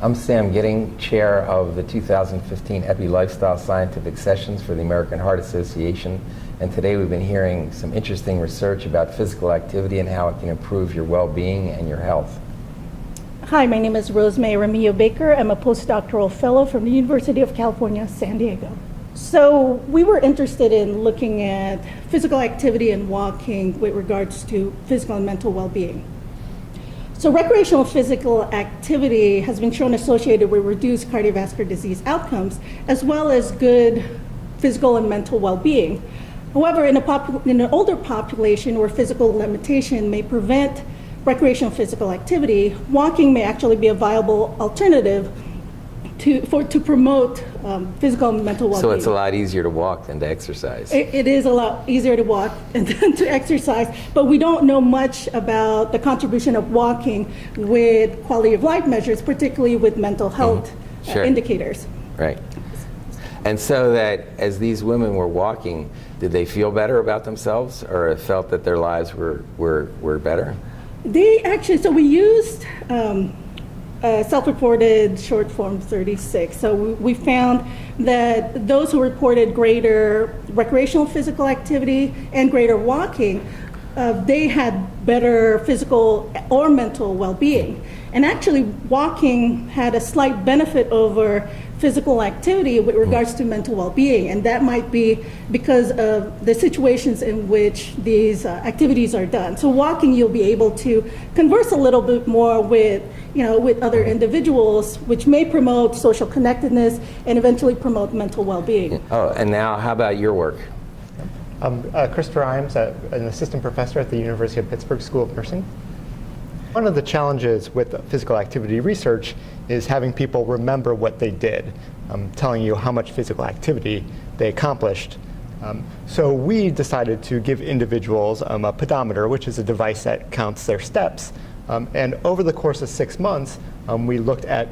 I'm Sam Gidding, chair of the 2015 Epi Lifestyle Scientific Sessions for the American Heart Association. And today we've been hearing some interesting research about physical activity and how it can improve your well-being and your health. Hi, my name is Rosemay Remigio-Baker. I'm a postdoctoral fellow from the University of California, San Diego. So we were interested in looking at physical activity and walking with regards to physical and mental well-being. So recreational physical activity has been shown associated with reduced cardiovascular disease outcomes, as well as good physical and mental well-being. However, in an older population where physical limitation may prevent recreational physical activity, walking may actually be a viable alternative to promote physical and mental well-being. So it's a lot easier to walk than to exercise. It is a lot easier to walk than to exercise, but we don't know much about the contribution of walking with quality of life measures, particularly with mental health indicators. Right. And so that as these women were walking, did they feel better about themselves or felt that their lives were better? They actually, so we used self-reported short form 36. So we found that those who reported greater recreational physical activity and greater walking, they had better physical or mental well-being. And actually walking had a slight benefit over physical activity with regards to mental well-being, and that might be because of the situations in which these activities are done. So walking, you'll be able to converse a little bit more with other individuals, which may promote social connectedness and eventually promote mental well-being. Oh, and now how about your work? I'm Christopher Imes, an assistant professor at the University of Pittsburgh School of Nursing. One of the challenges with physical activity research is having people remember what they did, telling you how much physical activity they accomplished. So we decided to give individuals a pedometer, which is a device that counts their steps. And over the course of 6 months, we looked at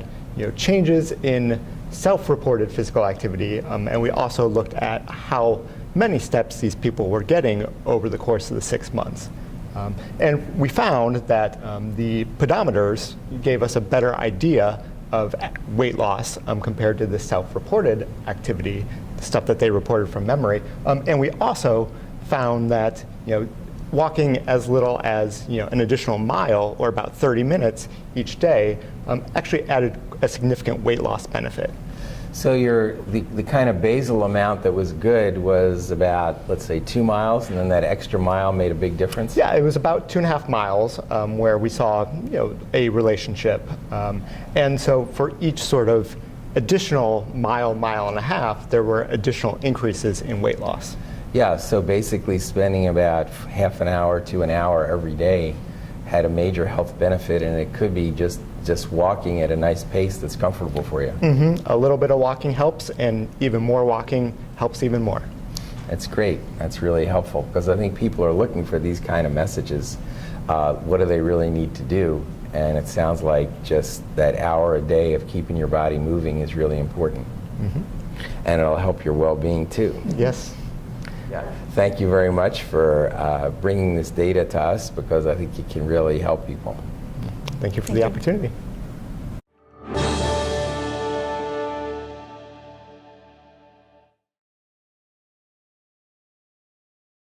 changes in self-reported physical activity, and we also looked at how many steps these people were getting over the course of the 6 months. And we found that the pedometers gave us a better idea of weight loss compared to the self-reported activity, the stuff that they reported from memory. And we also found that walking as little as an additional mile, or about 30 minutes each day, actually added a significant weight loss benefit. So the kind of basal amount that was good was about, let's say, 2 miles, and then that extra mile made a big difference? Yeah, it was about 2.5 miles where we saw a relationship. And so for each sort of additional mile, mile and a half, there were additional increases in weight loss. Yeah, so basically spending about half an hour to an hour every day had a major health benefit, and it could be just walking at a nice pace that's comfortable for you. A little bit of walking helps, and even more walking helps even more. That's great. That's really helpful, because I think people are looking for these kind of messages. What do they really need to do? And it sounds like just that hour a day of keeping your body moving is really important. And it'll help your well-being too. Yes. Yeah. Thank you very much for bringing this data to us, because I think it can really help people. Thank you for the opportunity.